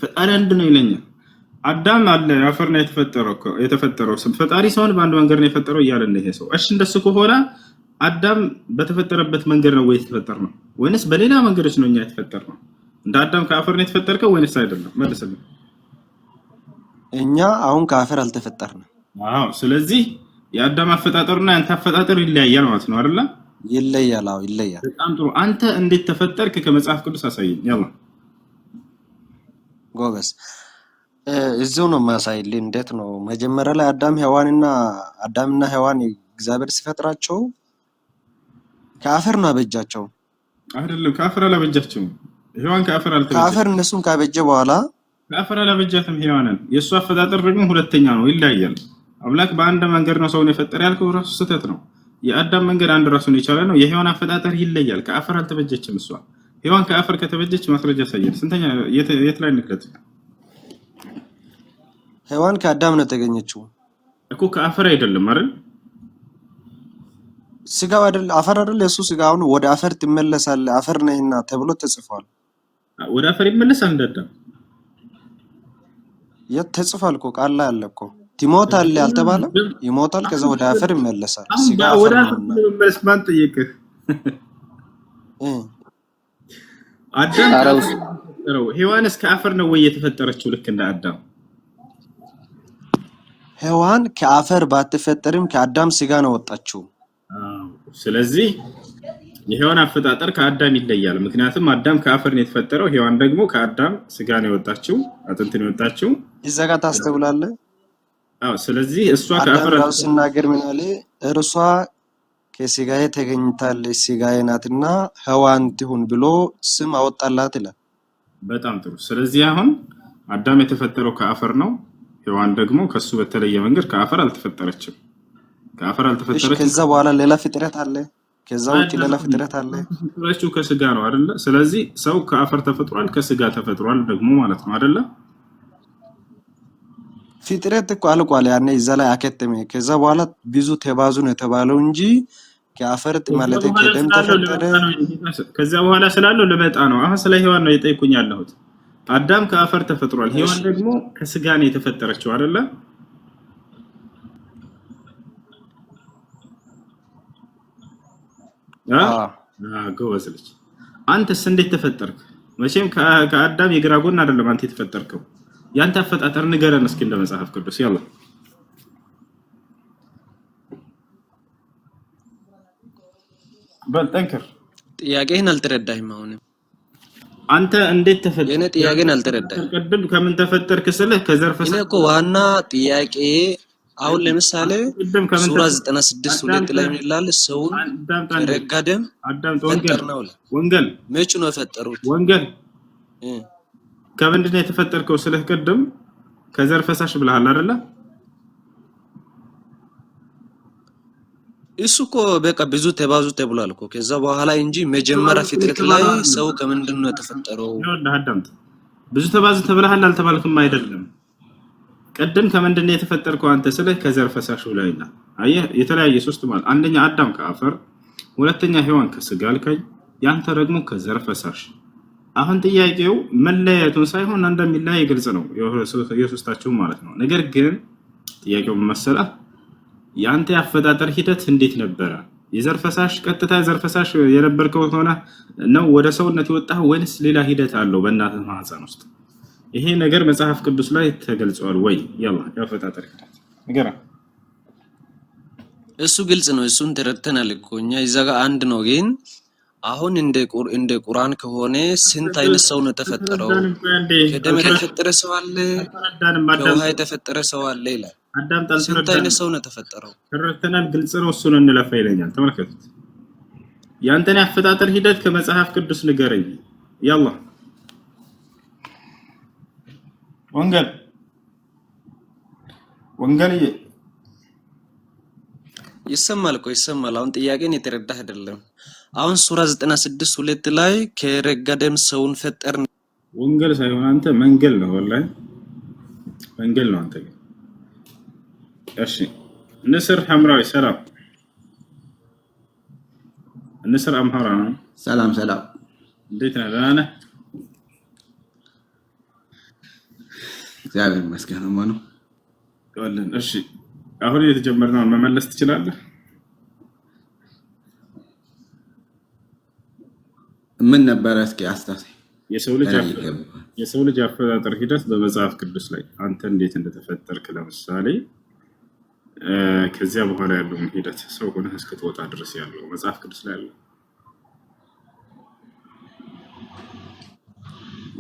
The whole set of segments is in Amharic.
ፈጣሪ አንድ ነው ይለኛል። አዳም አለ አፈር ነው የተፈጠረው ፈጣሪ ሰውን በአንድ መንገድ ነው የፈጠረው እያለ ነው ይሄ ሰው። እሺ እንደሱ ከሆነ አዳም በተፈጠረበት መንገድ ነው ወይ የተፈጠርነው ወይንስ በሌላ መንገዶች ነው እኛ የተፈጠርነው? እንደ አዳም ከአፈር ነው የተፈጠርከው ወይንስ አይደለም? መልስልኝ። እኛ አሁን ከአፈር አልተፈጠርንም። አዎ፣ ስለዚህ የአዳም አፈጣጠርና ያንተ አፈጣጠር ይለያያል ማለት ነው አይደል? ይለያል። አዎ ይለያል። በጣም ጥሩ። አንተ እንዴት ተፈጠርክ ከመጽሐፍ ቅዱስ አሳየኝ። ያላ ጎበዝ። እዚሁ ነው ማሳይልኝ። እንዴት ነው መጀመሪያ ላይ አዳምና ሔዋን እግዚአብሔር ሲፈጥራቸው ከአፈር ነው አበጃቸው አይደለም? ከአፈር አላበጃቸውም። ሔዋን ከአፈር አልተበጀችም። ከአፈር እነሱን ካበጀ በኋላ ከአፈር አላበጃትም ሔዋንን። የእሱ አፈጣጠር ደግሞ ሁለተኛ ነው፣ ይለያያል። አምላክ በአንድ መንገድ ነው ሰውን የፈጠረ ያልከው ራሱ ስህተት ነው። የአዳም መንገድ አንድ ራሱን የቻለ ነው። የሔዋን አፈጣጠር ይለያል። ከአፈር አልተበጀችም እሷ። ሔዋን ከአፈር ከተበጀች ማስረጃ ያሳያል። ስንተኛ የት ላይ ንክለት? ሔዋን ከአዳም ነው የተገኘችው እኮ ከአፈር አይደለም አይደል? ስጋው አይደል አፈር አይደል? የሱ ስጋውን ወደ አፈር ትመለሳለህ አፈር ነህና ተብሎ ተጽፏል። ወደ አፈር ይመለሳል እንዳዳም የት ተጽፏል እኮ ቃል ላይ አለ እኮ። ትሞታለህ አልተባለም? ይሞታል፣ ከዛ ወደ አፈር ይመለሳል። ስጋ አፈር ነውና መመለስ ማን ጠየቅህ? አዳም ነው። ሔዋንስ ከአፈር ነው ወይ የተፈጠረችው? ልክ እንደ አዳም ሔዋን ከአፈር ባትፈጠርም ከአዳም ስጋ ነው ወጣችው። ስለዚህ የሔዋን አፈጣጠር ከአዳም ይለያል። ምክንያቱም አዳም ከአፈር ነው የተፈጠረው፣ ሔዋን ደግሞ ከአዳም ስጋ ነው የወጣችው፣ አጥንት ነው የወጣችው። እዛ ጋር ታስተውላለህ? አዎ። ስለዚህ እሷ ከአፈር አዳም ሲናገር ምን አለ? እርሷ ከስጋዬ ተገኝታለች ስጋዬ ናትና ሔዋን ትሁን ብሎ ስም አወጣላት ይላል። በጣም ጥሩ። ስለዚህ አሁን አዳም የተፈጠረው ከአፈር ነው፣ ሔዋን ደግሞ ከሱ በተለየ መንገድ ከአፈር አልተፈጠረችም። ከአፈር አልተፈጠረችም። ከዛ በኋላ ሌላ ፍጥረት አለ? ከዛ ውጭ ሌላ ፍጥረት አለ? ፍጥረቱ ከስጋ ነው አይደለ? ስለዚህ ሰው ከአፈር ተፈጥሯል፣ ከስጋ ተፈጥሯል ደግሞ ማለት ነው አይደለ? ፍጥረት እኮ አልቋል። ያኔ እዛ ላይ አከተመ። ከዛ በኋላ ብዙ ተባዙ ነው የተባለው እንጂ ከአፈር ማለት ከደም ተፈጠረ። ከዛ በኋላ ስላለው ለመጣ ነው። አሁን ስለ ሔዋን ነው የጠይቁኝ ያለሁት። አዳም ከአፈር ተፈጥሯል፣ ሔዋን ደግሞ ከስጋ ነው የተፈጠረችው አይደለ? ጎበዝ ልጅ። አንተስ እንዴት ተፈጠርክ? መቼም ከአዳም የግራ ጎን አይደለም አንተ የተፈጠርከው። ያንተ አፈጣጠር ንገረን እስኪ እንደ መጽሐፍ ቅዱስ። ያላ በል ጠንክር። ጥያቄህን አልተረዳህም። አሁንም አንተ እንዴት ተፈጠርክ? የኔ ጥያቄን አልተረዳህም። ቅድም ከምን ተፈጠርክ ስልህ ከዘርፈሰ እኔ እኮ ዋና ጥያቄ አሁን ለምሳሌ ሱራ 96 2 ላይ ምን ይላል? ሰውን ከረጋ ደም ፈጠርነው። ወንጌል መቼ ነው የፈጠሩት? ወንጌል ከምንድን ነው የተፈጠርከው ስልህ ቅድም ከዘር ፈሳሽ ብለሃል አይደለ? እሱ እኮ በቃ ብዙ ተባዙ ተብሏል እኮ ከዛ በኋላ እንጂ መጀመሪያ ፍጥረት ላይ ሰው ከምንድን ነው የተፈጠረው? አዳምጥ። ብዙ ተባዙ ተብለሃል አልተባልክም? አይደለም። ቅድም ከምንድን ነው የተፈጠርከው አንተ ስልህ ከዘር ፈሳሹ ላይና አየህ፣ የተለያየ ሶስት ማለት አንደኛ አዳም ከአፈር፣ ሁለተኛ ሔዋን ከስጋ አልከኝ፣ ያንተ ደግሞ ከዘር ፈሳሽ። አሁን ጥያቄው መለያየቱን ሳይሆን እንደሚለያይ ግልጽ ነው የሶስታችሁ ማለት ነው። ነገር ግን ጥያቄው መሰለህ ያንተ ያፈጣጠር ሂደት እንዴት ነበረ? የዘር ፈሳሽ ቀጥታ ዘር ፈሳሽ የነበርከው ሆነ ነው ወደ ሰውነት የወጣህ ወይስ ሌላ ሂደት አለው በእናትህ ማህፀን ውስጥ? ይሄ ነገር መጽሐፍ ቅዱስ ላይ ተገልጿል ወይ? ያላ ያፈጣጠር ሂደት ንገራ። እሱ ግልጽ ነው። እሱን ተረድተናል እኮ እኛ እዛ ጋር አንድ ነው። ግን አሁን እንደ ቁርአን ከሆነ ስንት አይነት ሰው ነው ተፈጠረው? ከደም የተፈጠረ ሰው አለ፣ ከውሃ የተፈጠረ ሰው አለ ይላል። ስንት አይነት ሰው ነው ተፈጠረው? ተረድተናል። ግልጽ ነው። እሱን እንለፋ ይለኛል። ተመልከቱት። ያንተን ያፈጣጠር ሂደት ከመጽሐፍ ቅዱስ ንገረኝ። ያላ ወንጌል ይሰማል እኮ ይሰማል። አሁን ጥያቄን የተረዳህ አይደለም። አሁን ሱራ 96 2 ላይ ከረጋ ደም ሰውን ፈጠርን። ወንጌል ሳይሆን አንተ መንገል ነው። ወላሂ መንገል ነው አንተ። እሺ ንስር ሐምራዊ ሰላም። ንስር አምሃራ ሰላም። እንዴት ነህ? ደህና ነህ? እግዚአብሔር ይመስገን ነው። እሺ አሁን የተጀመረውን መመለስ ትችላለህ? ምን ነበር እስኪ አስታውሰኝ። የሰው ልጅ አፈጣጠር ሂደት በመጽሐፍ ቅዱስ ላይ አንተ እንዴት እንደተፈጠርክ ለምሳሌ ከዚያ በኋላ ያለውን ሂደት ሰው ሆነህ እስክትወጣ ድረስ ያለው መጽሐፍ ቅዱስ ላይ አለ።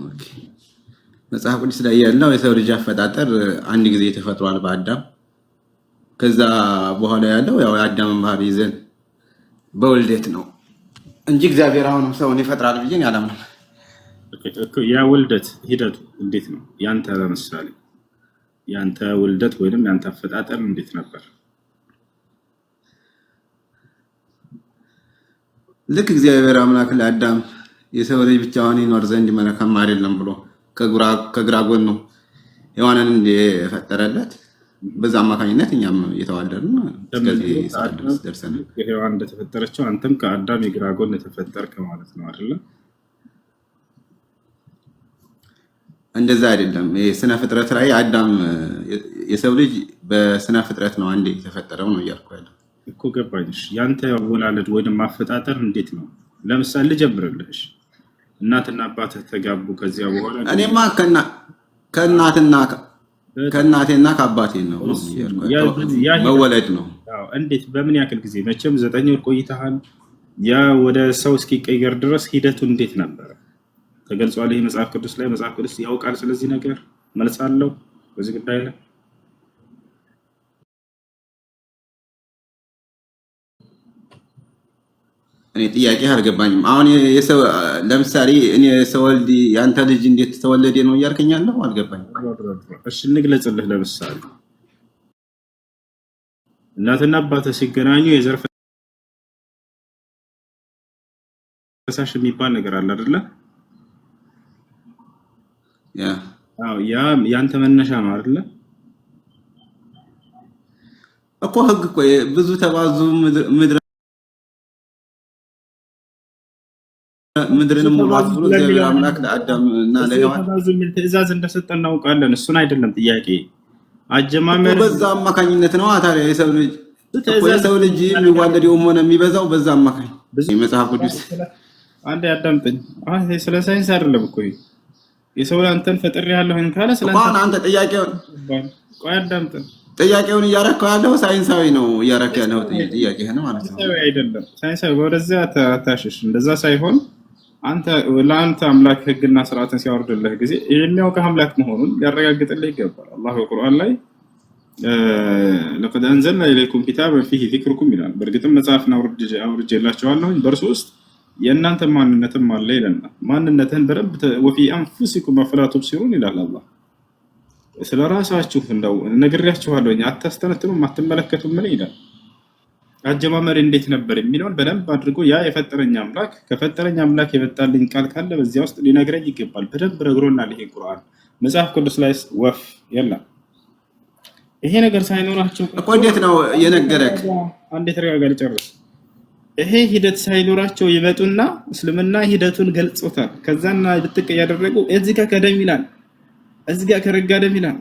ኦኬ መጽሐፍ ቅዱስ ላይ ያለው የሰው ልጅ አፈጣጠር አንድ ጊዜ ተፈጥሯል በአዳም። ከዛ በኋላ ያለው ያው የአዳምን ባህሪ ይዘን በውልደት ነው እንጂ እግዚአብሔር አሁንም ሰውን ይፈጥራል ብዬ አላምንም። ያ ውልደት ሂደቱ እንዴት ነው? ያንተ ለምሳሌ ያንተ ውልደት ወይንም ያንተ አፈጣጠር እንዴት ነበር? ልክ እግዚአብሔር አምላክ ለአዳም የሰው ልጅ ብቻውን ይኖር ዘንድ መልካም አይደለም ብሎ ከግራ ጎኑ ሔዋንን እንደፈጠረለት በዛ አማካኝነት እኛም እየተዋለድን እስከዚህ ሰዓት ድረስ ደርሰናል። ሔዋን እንደተፈጠረችው አንተም ከአዳም የግራ ጎን የተፈጠርክ ማለት ነው አይደለ? እንደዛ አይደለም። የስነ ፍጥረት ላይ አዳም የሰው ልጅ በስነ ፍጥረት ነው አንዴ የተፈጠረው ነው እያልኩ ያለው እኮ ገባኝ። ያንተ አወላለድ ወይንም ማፈጣጠር እንዴት ነው? ለምሳሌ ልጀምርልሽ። እናትና አባትህ ተጋቡ። ከዚያ በኋላ እኔማ ከእናቴና ከአባቴ ነው መወለድ ነው። እንዴት በምን ያክል ጊዜ? መቼም 9 ወር ቆይተሃል። ያ ወደ ሰው እስኪቀየር ድረስ ሂደቱ እንዴት ነበረ? ተገልጿል። ይሄ መጽሐፍ ቅዱስ ላይ መጽሐፍ ቅዱስ ያውቃል ስለዚህ ነገር መልስ አለው በዚህ ጉዳይ ላይ። እኔ ጥያቄ አልገባኝም። አሁን ለምሳሌ እኔ ሰወልድ ያንተ ልጅ እንዴት ተወለደ ነው እያልከኛለሁ? አልገባኝም። እሺ እንግለጽልህ። ለምሳሌ እናትና አባትህ ሲገናኙ የዘር ፈሳሽ የሚባል ነገር አለ አይደለ? ያ ያንተ መነሻ ነው አይደለ? እኮ ህግ እኮ ብዙ ተባዙ ምድርንም ሙላት ብሎ እግዚአብሔር አምላክ ለአዳም እና ለሔዋን ትእዛዝ እንደሰጠ እናውቃለን። እሱን አይደለም ጥያቄ። አጀማመር በዛ አማካኝነት ነው። ታዲያ የሰው ልጅ የሚዋለደውም ሆነ የሚበዛው በዛ አማካኝ የመጽሐፍ ቅዱስ አንዴ አዳምጠኝ። ስለ ሳይንስ አይደለም እኮ የሰው አንተን ፈጥሬያለሁኝ ካለ አንተ ጥያቄውን እያረከው ያለው ሳይንሳዊ ነው እያረከው ያለው ጥያቄህን ማለት ነው። አይደለም ሳይንሳዊ ወደዚያ ታሽሽ። እንደዛ ሳይሆን አንተ ለአንተ አምላክ ህግና ስርዓትን ሲያወርድልህ ጊዜ የሚያውቀው አምላክ መሆኑን ያረጋግጥልህ ይገባል። አላህ በቁርአን ላይ ለቀድ አንዘልና ኢለይኩም ኪታበን ፊሂ ዚክሩኩም ይላል። በእርግጥም መጽሐፍን አውርጄላችኋለሁ በእርሱ ውስጥ የእናንተ ማንነትም አለ ይለናል። ማንነትህን በደንብ ወፊ አንፉሲኩም አፈላ ቱብሲሩን ይላል አላህ። ስለ ራሳችሁ እንደው ነግሬያችኋለሁ አታስተነትኑም አትመለከቱም ምን ይላል። አጀማመር እንዴት ነበር የሚለውን በደንብ አድርጎ ያ የፈጠረኝ አምላክ ከፈጠረኝ አምላክ የመጣልኝ ቃል ካለ በዚያ ውስጥ ሊነግረኝ ይገባል። በደንብ ነግሮናል። ይሄ ቁርአን መጽሐፍ ቅዱስ ላይ ወፍ የለም። ይሄ ነገር ሳይኖራቸው እኮ እንዴት ነው የነገረክ? አንዴ ተረጋጋ ልጨርስ። ይሄ ሂደት ሳይኖራቸው ይመጡና እስልምና ሂደቱን ገልጾታል። ከዛና ልትቅ ያደረጉ እዚህ ጋር ከደም ይላል፣ እዚህ ጋር ከረጋ ደም ይላል፣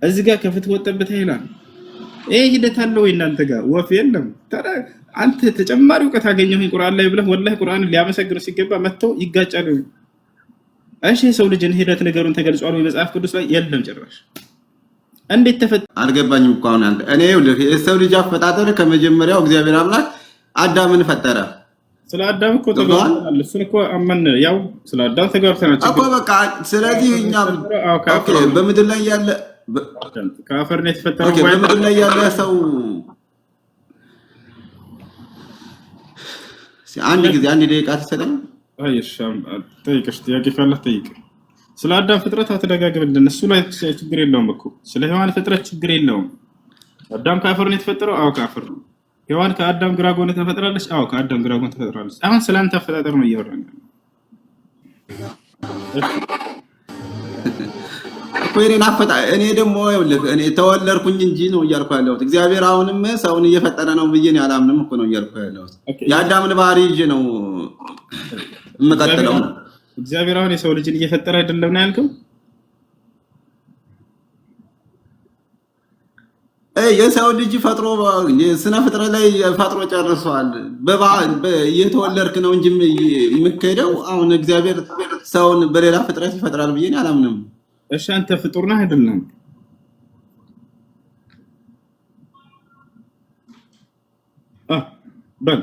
እዚህ ጋር ከፍትወት ጠብታ ይላል። ይሄ ሂደት አለ ወይ እናንተ ጋር? ወፍ የለም። አንተ ተጨማሪ እውቀት አገኘሁኝ ቁርአን ላይ ብለህ ወላሂ ቁርአንን ሊያመሰግሩ ሲገባ መተው ይጋጫሉ። እሺ የሰው ልጅን ሂደት ነገሩን ተገልጿል ወይ መጽሐፍ ቅዱስ ላይ? የለም ጭራሽ። እንዴት ተፈጠረ? አልገባኝም እኮ አሁን አንተ እኔ የሰው ልጅ አፈጣጠር ከመጀመሪያው እግዚአብሔር አምላክ አዳምን ፈጠረ። ስለ አዳም እኮ ተጋርተናል። እሱን እኮ አመን ያው ስለ አዳም ተጋርተናል እኮ በቃ። ስለዚህ እኛ በምድር ላይ ያለ ከአፈር ነው የተፈጠረው። በምድር ላይ ያለ ሰው አንድ ደቂቃ ትሰጠኝ? ጠይቅሽ ጥያቄ ካለህ ጠይቅ። ስለ አዳም ፍጥረት አትደጋግምልን። እሱ ላይ ችግር የለውም እኮ። ስለ ሔዋን ፍጥረት ችግር የለውም። አዳም ከአፈር ነው የተፈጠረው። አዎ ከአፈር ነው። ሔዋን ከአዳም ግራ ጎን ተፈጥራለች። አዎ ከአዳም ግራ ጎን ተፈጥራለች። አሁን ስለ አንተ አፈጣጠር ነው እያወራን ያለው እኮ። እኔ ደግሞ እኔ ተወለድኩኝ እንጂ ነው እያልኩ ያለሁት። እግዚአብሔር አሁንም ሰውን እየፈጠረ ነው ብዬ ነው አላምንም እኮ ነው እያልኩ ያለሁት። የአዳምን ባህሪ ይዤ ነው የምቀጥለው። እግዚአብሔር አሁን የሰው ልጅን እየፈጠረ አይደለም ነው ያልከው? የሰው ልጅ ፈጥሮ ስነ ፍጥረት ላይ ፈጥሮ ጨርሷል። እየተወለድክ ነው እንጂ የምትሄደው አሁን እግዚአብሔር ሰውን በሌላ ፍጥረት ይፈጥራል ብዬ አላምንም። እሺ አንተ ፍጡር ነህ አይደለም? በል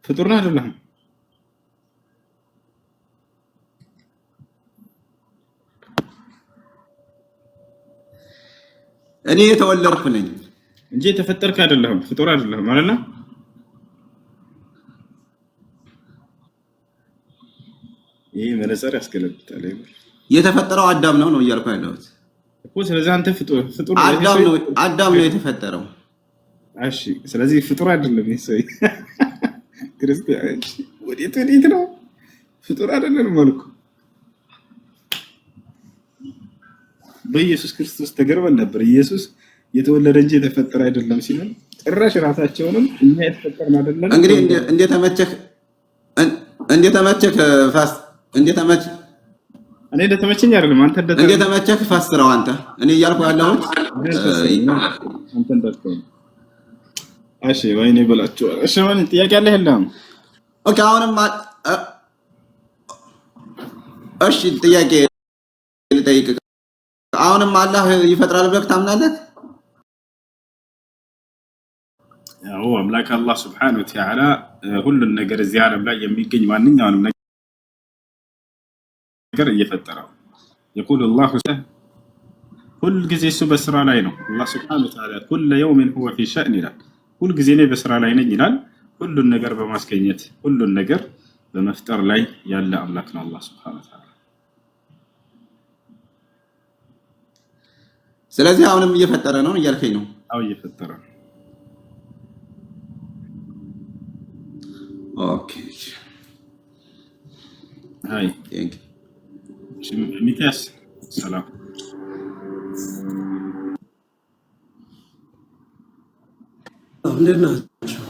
ፍጡር ነህ አይደለም? እኔ የተወለድኩ ነኝ እንጂ የተፈጠርክ አይደለም። ፍጡር አይደለም ማለት ነው። ይሄ መነጽር ያስገለብጣል። የተፈጠረው አዳም ነው እያልኩ ያለሁት እኮ። ስለዚህ አንተ ፍጡር አዳም ነው የተፈጠረው። እሺ ስለዚህ ፍጡር አይደለም ይሄ ሰው ክርስቲያን። ወዴት ነው? ፍጡር አይደለም ማለት ነው። በኢየሱስ ክርስቶስ ተገርመን ነበር። ኢየሱስ የተወለደ እንጂ የተፈጠረ አይደለም ሲል ጭራሽ ራሳቸውንም እኛ የተፈጠርን አይደለም። እንግዲህ እንደተመቸህ ፋስት እንደተመቸህ እኔ እንደተመቸኝ አይደለም አንተ እንደተመቸህ ፋስትረው አንተ እኔ እያልኩ ያለሁት አንተ እንዳልከው። እሺ ወይኔ በላቸው። እሺ ማን ጥያቄ አለ? የለም። ኦኬ አሁንም እሺ ጥያቄ ልጠይቅ። አሁንም አላህ ይፈጥራል ብለህ ታምናለህ? ያው አምላክ አላህ Subhanahu Wa Ta'ala ሁሉን ነገር እዚህ ዓለም ላይ የሚገኝ ማንኛውንም ነገር እየፈጠረው يقول الله ሁሉ ጊዜ እሱ በስራ ላይ ነው። አላህ Subhanahu Wa Ta'ala كل يوم هو في شأن ይላል። ሁሉ ጊዜ እኔ በስራ ላይ ነኝ ይላል። ሁሉን ነገር በማስገኘት ሁሉን ነገር በመፍጠር ላይ ያለ አምላክ ነው አላህ Subhanahu Wa Ta'ala። ስለዚህ አሁንም እየፈጠረ ነው እያልከኝ ነው? አዎ እየፈጠረ ነው። ኦኬ ሃይ ሚካስ ሰላም እንዴት ናችሁ?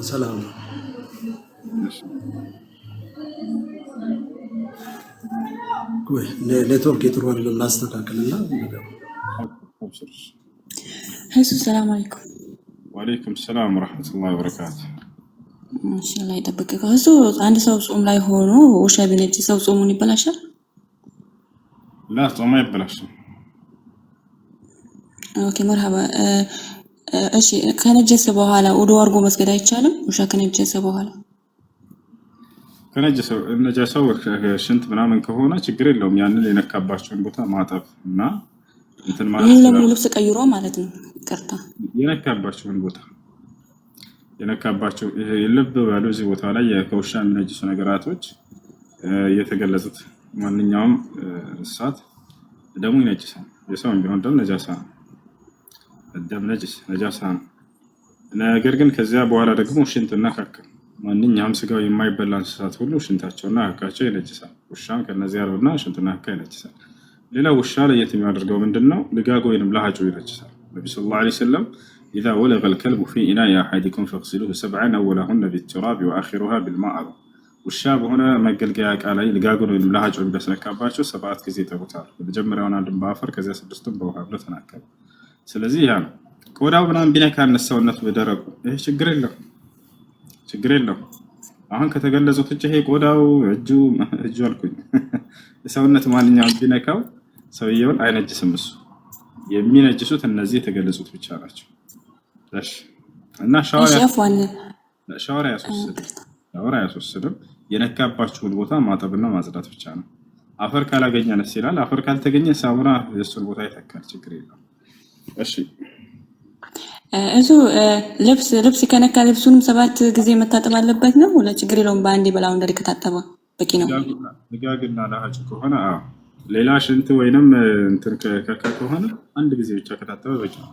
ሰላም ነው። ወይ ኔትወርክ የጥሩ አይደለም። ላስተካክልና ሰላም አለይኩም። ወአለይኩም ሰላም ወራህመቱላሂ ወበረካቱ። ማሻአላህ ይጠብቅህ። እሱ አንድ ሰው ጾም ላይ ሆኖ ውሻ ቢነጭ ሰው ጾሙን ይበላሻል? ላ ጾም አይበላሽም። ኦኬ መርሐባ። እሺ ከነጀሰ በኋላ ውዱ አድርጎ መስገድ አይቻልም? ውሻ ከነጀሰ በኋላ ነጃሳው ሽንት ምናምን ከሆነ ችግር የለውም። ያንን የነካባቸውን ቦታ ማጠብ እና እንትን ማለት ነው። ለምን ልብስ ቀይሮ ማለት ነው። ይቅርታ የነካባቸውን ቦታ የነካባቸው ልብ ባሉ እዚህ ቦታ ላይ ከውሻ የሚነጅሱ ነገራቶች የተገለጹት ማንኛውም እንስሳት ደሙ ይነጅሳል። የሰውም ቢሆን ደም ነጃሳ ነው። ደም ነጃሳ ነው። ነገር ግን ከዚያ በኋላ ደግሞ ሽንትና ካካ ማንኛውም ስጋው የማይበላ እንስሳት ሁሉ ሽንታቸውና ካካቸው ይነጅሳል። ውሻም ከነዚህ ያለውና ሽንትና ካካ ይነጅሳል። ሌላ ውሻ ለየት የሚያደርገው ምንድነው? ልጋጉ ወይንም ለሃጩ ይነጅሳል። ነብዩ ሰለላሁ ዐለይሂ ወሰለም إذا ولغ الكلب في إناء أحدكم فاغسلوه 7 أولهن بالتراب وآخرها بالماء ውሻ በሆነ መገልገያ ዕቃ ላይ ልጋጉን ወይንም ለሃጩን ቢያስነካባቸው 7 ጊዜ ይጠቡታል። በመጀመሪያውን አንድም በአፈር ከዚያ 6ቱን በውሃ ብሎ ተናከረ። ስለዚህ ያ ነው። ቆዳው ምናምን ቢነካ ሰውነቱ በደረቁ ይሄ ችግር የለም። አሁን ከተገለጹት ውጭ ይሄ ቆዳው እጁ አልኩኝ ሰውነት ማንኛውም ቢነካው ሰውየውን አይነጅስም። እሱ የሚነጅሱት እነዚህ የተገለጹት ብቻ ናቸው። እሺ እና ሻወር አያስወስድም። የነካባችሁን ቦታ ማጠብና ማጽዳት ብቻ ነው። አፈር ካላገኘ ነስ ይላል። አፈር ካልተገኘ ሳሙና የሱን ቦታ ይተካል። ችግር የለም። እሺ እሱ ልብስ ከነካ ልብሱንም 7 ጊዜ መታጠብ አለበት ነው ወላ ችግር የለውም? በአንዴ በላው እንደዚህ ከታጠበ በቂ ነው። ልጋግና ለሃጭ ከሆነ ሌላ ሽንት ወይንም እንትን ከሆነ አንድ ጊዜ ብቻ ከታጠበ በቂ ነው።